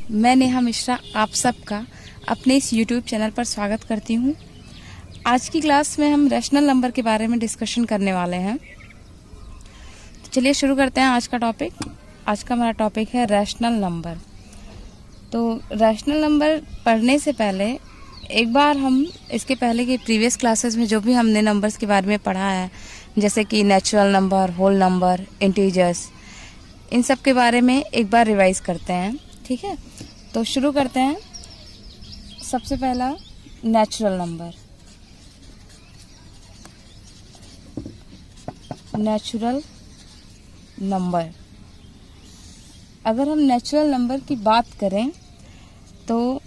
मैं नेहा मिश्रा आप सबका अपने इस YouTube चैनल पर स्वागत करती हूँ। आज की क्लास में हम रैशनल नंबर के बारे में डिस्कशन करने वाले हैं। तो चलिए शुरू करते हैं आज का टॉपिक। आज का हमारा टॉपिक है रैशनल नंबर। तो रैशनल नंबर पढ़ने से पहले एक बार हम इसके पहले के प्रीवियस क्लासेस में जो भी हमने नंबर्स के बारे में पढ़ा है, जैसे कि natural number, whole number, integers, इन सब के बारे में एक बार रिवाइज करते हैं। ठीक है, तो शुरू करते हैं। सबसे पहला नेचुरल नंबर। नेचुरल नंबर, अगर हम नेचुरल नंबर की बात करें तो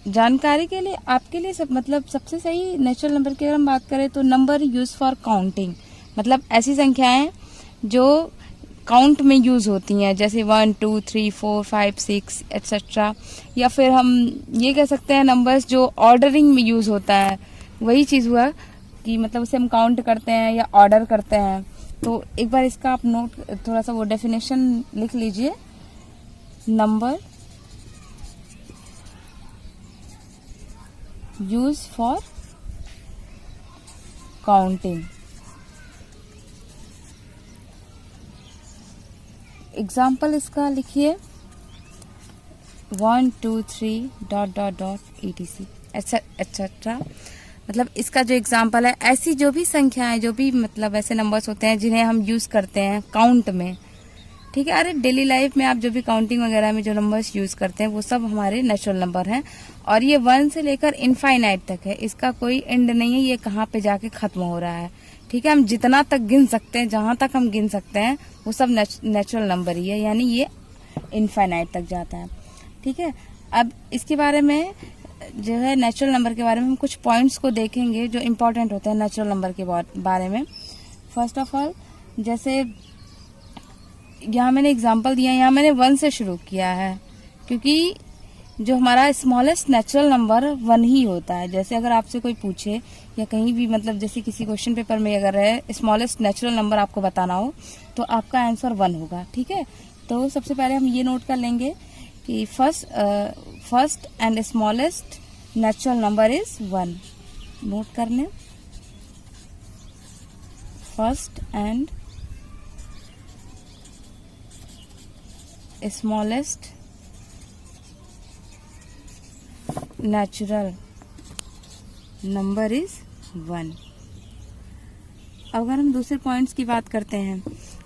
जानकारी के लिए आपके लिए सबसे सही नेचुरल नंबर की अगर हम बात करें तो नंबर यूज फॉर काउंटिंग, मतलब ऐसी संख्याएं जो काउंट में यूज़ होती हैं, जैसे 1 2 3 4 5 6 एट्सेट्रा। या फिर हम ये कह सकते हैं नंबर्स जो ऑर्डरिंग में यूज़ होता है, वही चीज़ हुआ कि मतलब उसे हम काउंट करते हैं या ऑर्डर करते हैं। तो एक बार इसका आप नोट, थोड़ा सा वो डेफिनेशन लिख लीजिए। Number use for counting. Example इसका लिखिए 1 2 3 ... etc एट्सेट्रा। मतलब इसका जो एग्जाम्पल है, ऐसी जो भी संख्याएं, जो भी मतलब ऐसे नंबर्स होते हैं जिन्हें हम यूज करते हैं काउंट में। ठीक है, अरे डेली लाइफ में आप जो भी काउंटिंग वगैरह में जो नंबर्स यूज करते हैं वो सब हमारे नेचुरल नंबर हैं। और ये 1 से लेकर इनफाइनाइट तक है, इसका कोई एंड नहीं है, ये कहाँ पे जाके खत्म हो रहा है। ठीक है, हम जितना तक गिन सकते हैं, जहां तक हम गिन सकते हैं वो सब नेचुरल नंबर ही है, यानी ये इनफाइनाइट तक जाता है। ठीक है, अब इसके बारे में जो है नेचुरल नंबर के बारे में हम कुछ पॉइंट्स को देखेंगे जो इम्पोर्टेंट होते हैं नेचुरल नंबर के बारे में। फर्स्ट ऑफ ऑल, जैसे यहाँ मैंने एग्जांपल दिया, यहाँ मैंने 1 से शुरू किया है क्योंकि जो हमारा स्मॉलेस्ट नेचुरल नंबर 1 ही होता है। जैसे अगर आपसे कोई पूछे या कहीं भी, मतलब जैसे किसी क्वेश्चन पेपर में अगर है स्मॉलेस्ट नेचुरल नंबर आपको बताना हो तो आपका आंसर 1 होगा। ठीक है, तो सबसे पहले हम ये नोट कर लेंगे कि first and smallest natural number is 1। Note कर लें, first and smallest natural number is 1। अगर हम दूसरे पॉइंट्स की बात करते हैं,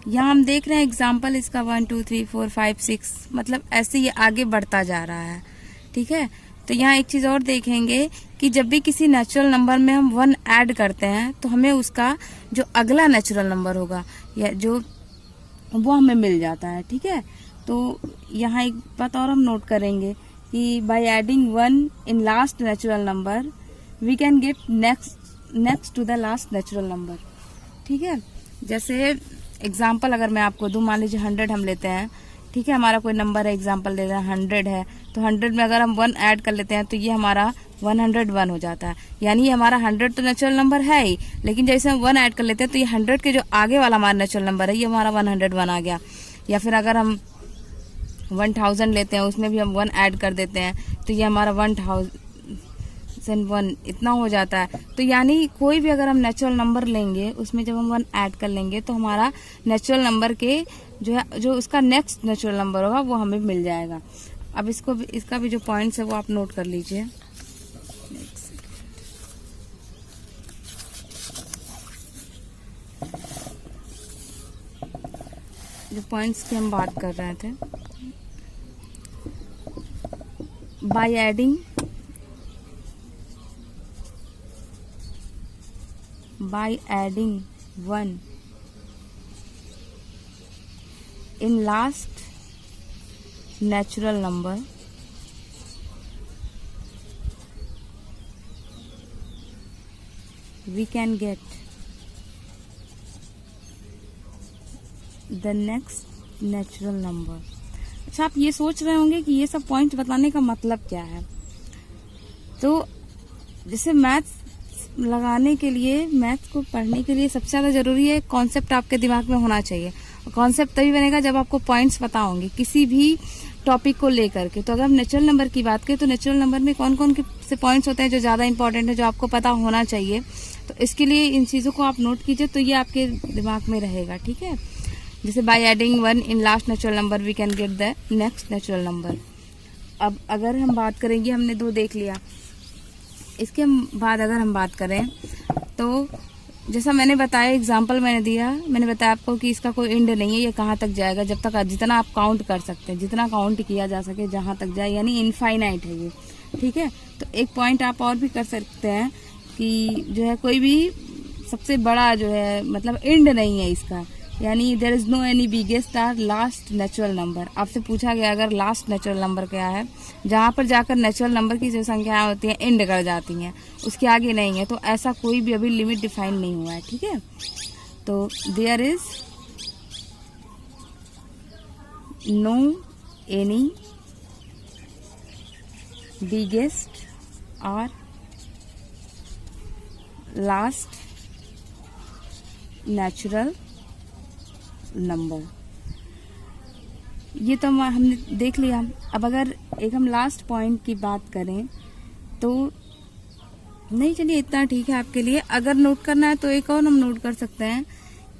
यहाँ हम देख रहे हैं एग्जाम्पल इसका 1 2 3 4 5 6, मतलब ऐसे ये आगे बढ़ता जा रहा है। ठीक है, तो यहाँ एक चीज और देखेंगे कि जब भी किसी नेचुरल नंबर में हम 1 ऐड करते हैं तो हमें उसका जो अगला नेचुरल नंबर होगा या जो वो हमें मिल जाता है। ठीक है, तो यहाँ एक बात और हम नोट करेंगे कि by adding 1 in last natural number we can get next to the last natural number. ठीक है, जैसे एग्जाम्पल अगर मैं आपको दूं, मान लीजिए 100 हम लेते हैं। ठीक है, हमारा कोई नंबर है, एग्जाम्पल दे रहा है 100 है, तो 100 में अगर हम 1 ऐड कर लेते हैं तो ये हमारा 101 हो जाता है। यानी ये हमारा 100 तो नेचुरल नंबर है ही, लेकिन जैसे हम 1 ऐड कर लेते हैं तो ये 100 के जो आगे वाला हमारा नेचुरल नंबर है ये हमारा 101 आ गया। या फिर अगर हम 1000 लेते हैं, उसमें भी हम 1 ऐड कर देते हैं तो ये हमारा 1001 इतना हो जाता है। तो यानी कोई भी अगर हम नेचुरल नंबर लेंगे, उसमें जब हम 1 ऐड कर लेंगे तो हमारा नेचुरल नंबर के जो उसका नेक्स्ट नेचुरल नंबर होगा वो हमें मिल जाएगा। अब इसका भी जो पॉइंट्स है वो आप नोट कर लीजिए। जो पॉइंट्स की हम बात कर रहे थे, bye adding 1 in last natural number we can get the next natural number। अच्छा, आप ये सोच रहे होंगे कि ये सब पॉइंट बताने का मतलब क्या है। तो जैसे मैथ्स लगाने के लिए, मैथ्स को पढ़ने के लिए सबसे ज़्यादा ज़रूरी है कॉन्सेप्ट आपके दिमाग में होना चाहिए। कॉन्सेप्ट तभी बनेगा जब आपको पॉइंट्स पता होंगे। किसी भी टॉपिक को लेकर के। तो अगर हम नेचुरल नंबर की बात करें तो नेचुरल नंबर में कौन कौन से पॉइंट्स होते हैं जो ज़्यादा इंपॉर्टेंट है, जो आपको पता होना चाहिए। तो इसके लिए इन चीज़ों को आप नोट कीजिए, तो ये आपके दिमाग में रहेगा, ठीक है। जैसे by adding 1 in last natural number we can get the next natural number. अब अगर हम बात करेंगे, हमने 2 देख लिया, इसके बाद अगर हम बात करें तो जैसा मैंने बताया, एग्जाम्पल मैंने बताया आपको कि इसका कोई एंड नहीं है, ये कहाँ तक जाएगा, जब तक जितना आप काउंट कर सकते हैं, जितना काउंट किया जा सके, जहाँ तक जाए, यानी इनफाइनाइट है ये, ठीक है। तो एक पॉइंट आप और भी कर सकते हैं कि जो है कोई भी सबसे बड़ा जो है मतलब एंड नहीं है इसका, यानी there is no any biggest or last natural number. आपसे पूछा गया अगर लास्ट नेचुरल नंबर क्या है, जहाँ पर जाकर नेचुरल नंबर की जो संख्याएं होती हैं एंड कर जाती हैं, उसके आगे नहीं है, तो ऐसा कोई भी अभी लिमिट डिफाइन नहीं हुआ है, ठीक है। तो there is no any biggest और लास्ट नेचुरल नंबर। ये तो हमने देख लिया। अब अगर एक हम लास्ट पॉइंट की बात करें तो नहीं, चलिए इतना ठीक है आपके लिए। अगर नोट करना है तो एक और हम नोट कर सकते हैं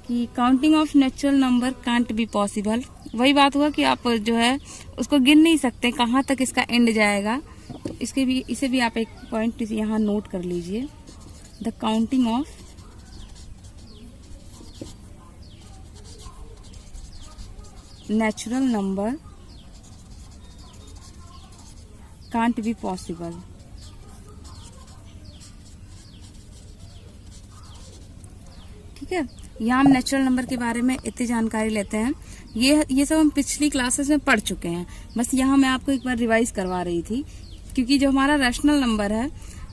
कि counting of natural number can't be possible. वही बात हुआ कि आप जो है उसको गिन नहीं सकते कहाँ तक इसका एंड जाएगा, तो इसे भी आप एक पॉइंट यहाँ नोट कर लीजिए। The counting of natural number can't be possible. ठीक है, यहाँ हम नेचुरल नंबर के बारे में इतनी जानकारी लेते हैं। ये सब हम पिछली क्लासेस में पढ़ चुके हैं, बस यहाँ मैं आपको एक बार रिवाइज करवा रही थी, क्योंकि जो हमारा रैशनल नंबर है,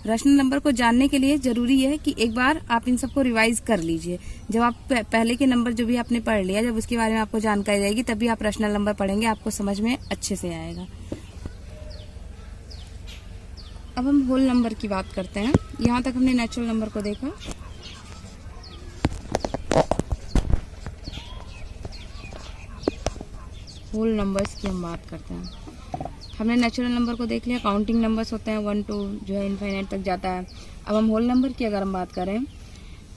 रैशनल नंबर को जानने के लिए जरूरी है कि एक बार आप इन सबको रिवाइज कर लीजिए। जब आप पहले के नंबर जो भी आपने पढ़ लिया, जब उसके बारे में आपको जानकारी रहेगी तभी आप रैशनल नंबर पढ़ेंगे, आपको समझ में अच्छे से आएगा। अब हम होल नंबर की बात करते हैं। यहाँ तक हमने नेचुरल नंबर को देखा। होल नंबर्स की हम बात करते हैं। हमने नेचुरल नंबर को देख लिया, काउंटिंग नंबर्स होते हैं 1 2 जो है इनफाइनाइट तक जाता है। अब हम होल नंबर की अगर हम बात करें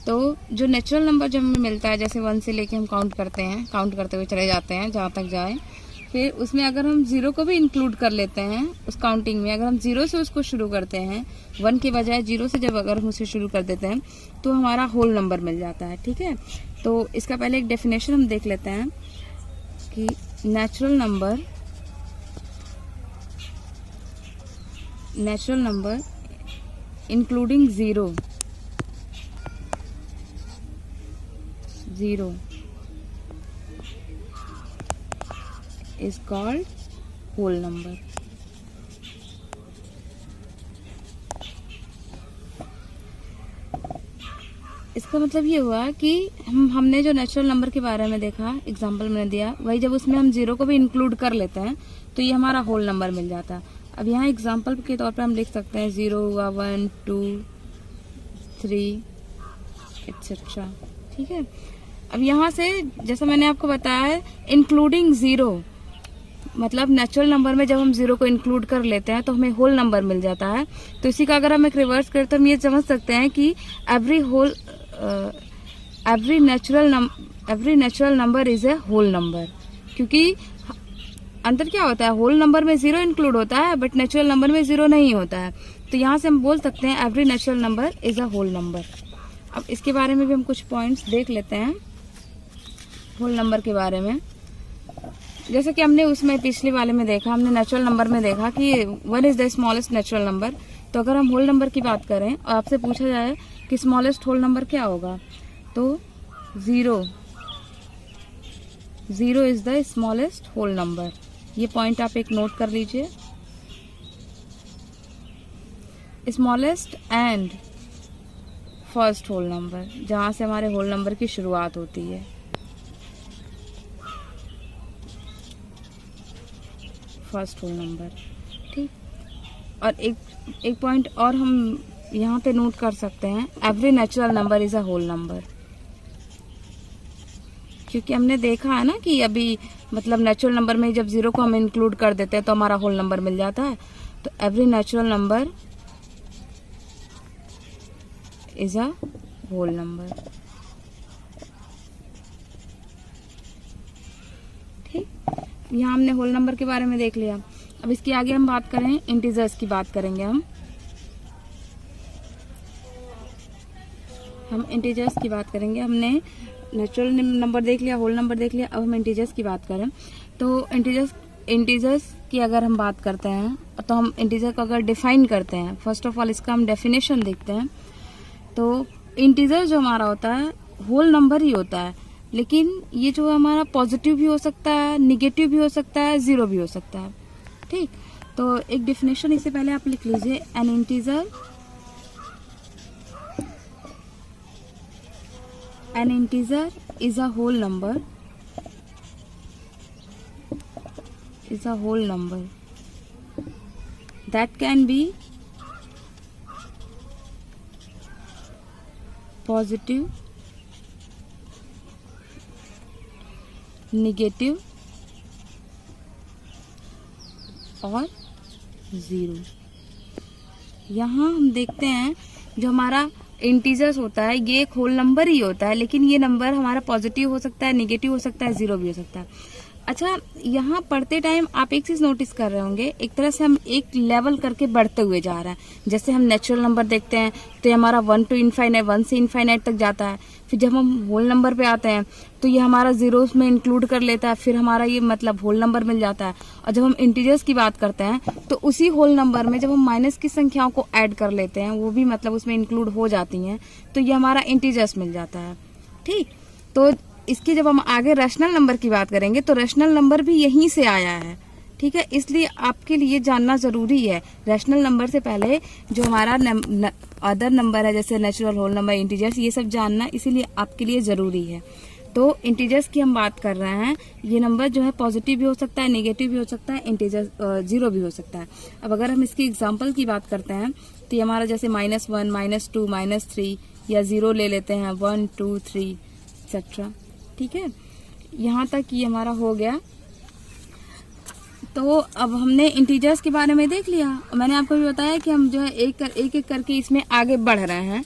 तो जो नेचुरल नंबर जब हमें मिलता है, जैसे 1 से लेके हम काउंट करते हैं, काउंट करते हुए चले जाते हैं जहाँ तक जाए, फिर उसमें अगर हम 0 को भी इंक्लूड कर लेते हैं उस काउंटिंग में, अगर हम 0 से उसको शुरू करते हैं, 1 के बजाय 0 से जब अगर हम उसे शुरू कर देते हैं तो हमारा होल नंबर मिल जाता है। ठीक है, तो इसका पहले एक डेफिनेशन हम देख लेते हैं कि natural number including 0 is called whole number। इसका मतलब ये हुआ कि हमने जो नेचुरल नंबर के बारे में देखा, एग्जांपल मैंने दिया, वही जब उसमें हम 0 को भी इंक्लूड कर लेते हैं तो ये हमारा होल नंबर मिल जाता है। अब यहाँ एग्जांपल के तौर पर हम लिख सकते हैं 0 हुआ, 1 2 3 एक्सेट्रा। ठीक है, अब यहाँ से जैसा मैंने आपको बताया है, इंक्लूडिंग 0 मतलब नेचुरल नंबर में जब हम 0 को इंक्लूड कर लेते हैं तो हमें होल नंबर मिल जाता है। तो इसी का अगर हम एक रिवर्स करें तो हम ये समझ सकते हैं कि every natural number is a whole number, क्योंकि अंतर क्या होता है, होल नंबर में 0 इंक्लूड होता है बट नेचुरल नंबर में 0 नहीं होता है। तो यहाँ से हम बोल सकते हैं every natural number is a whole number. अब इसके बारे में भी हम कुछ पॉइंट्स देख लेते हैं होल नंबर के बारे में। जैसे कि हमने उसमें पिछले वाले में देखा, हमने नेचुरल नंबर में देखा कि 1 is the smallest natural number. तो अगर हम होल नंबर की बात करें और आपसे पूछा जाए कि स्मॉलेस्ट होल नंबर क्या होगा, तो 0 is the smallest whole number. ये पॉइंट आप एक नोट कर लीजिए। Smallest and first whole number, जहां से हमारे होल नंबर की शुरुआत होती है। फर्स्ट होल नंबर, ठीक। और एक पॉइंट और हम यहाँ पे नोट कर सकते हैं, every natural number is a whole number. क्योंकि हमने देखा है ना कि अभी मतलब नेचुरल नंबर में जब 0 को हम इंक्लूड कर देते हैं तो हमारा होल नंबर मिल जाता है। तो every natural number is a whole number. ठीक, यहाँ हमने होल नंबर के बारे में देख लिया। अब इसके आगे हम बात करें, इंटीजर्स की बात करेंगे हम इंटीजर्स की बात करेंगे। हमने नेचुरल नंबर देख लिया, होल नंबर देख लिया, अब हम इंटीजर्स की बात करें। तो इंटीजर्स की अगर हम बात करते हैं तो हम इंटीजर को अगर डिफाइन करते हैं, फर्स्ट ऑफ ऑल इसका हम डेफिनेशन देखते हैं। तो इंटीजर जो हमारा होता है होल नंबर ही होता है, लेकिन ये जो हमारा पॉजिटिव भी हो सकता है, निगेटिव भी हो सकता है, 0 भी हो सकता है। ठीक, तो एक डेफिनेशन इससे पहले आप लिख लीजिए, N integer is a whole number that can be positive, negative और 0। यहाँ हम देखते हैं जो हमारा इंटीजर्स होता है ये एक होल नंबर ही होता है, लेकिन ये नंबर हमारा पॉजिटिव हो सकता है, नेगेटिव हो सकता है, 0 भी हो सकता है। अच्छा, यहाँ पढ़ते टाइम आप एक चीज नोटिस कर रहे होंगे, एक तरह से हम एक लेवल करके बढ़ते हुए जा रहे हैं। जैसे हम नेचुरल नंबर देखते हैं तो ये हमारा 1 to इनफाइनाइट, 1 से इनफाइनाइट तक जाता है। फिर जब हम होल नंबर पे आते हैं तो ये हमारा जीरोस में इंक्लूड कर लेता है, फिर हमारा ये मतलब होल नंबर मिल जाता है। और जब हम इंटीजर्स की बात करते हैं तो उसी होल नंबर में जब हम माइनस की संख्याओं को ऐड कर लेते हैं, वो भी मतलब उसमें इंक्लूड हो जाती हैं, तो ये हमारा इंटीजर्स मिल जाता है। ठीक, तो इसकी जब हम आगे रैशनल नंबर की बात करेंगे तो रैशनल नंबर भी यहीं से आया है। ठीक है, इसलिए आपके लिए जानना जरूरी है। रैशनल नंबर से पहले जो हमारा अदर नंबर है, जैसे नेचुरल, होल नंबर, इंटीजर्स, ये सब जानना इसीलिए आपके लिए जरूरी है। तो इंटीजर्स की हम बात कर रहे हैं, ये नंबर जो है पॉजिटिव भी हो सकता है, नेगेटिव भी हो सकता है, इंटीजर 0 भी हो सकता है। अब अगर हम इसकी एग्जाम्पल की बात करते हैं तो ये हमारा जैसे -1, -2, -3 या 0 ले लेते हैं, 1, 2, 3 एक्सेट्रा। ठीक है, यहाँ तक ये हमारा हो गया। तो अब हमने इंटीजर्स के बारे में देख लिया। मैंने आपको भी बताया कि हम जो है एक एक करके इसमें आगे बढ़ रहे हैं।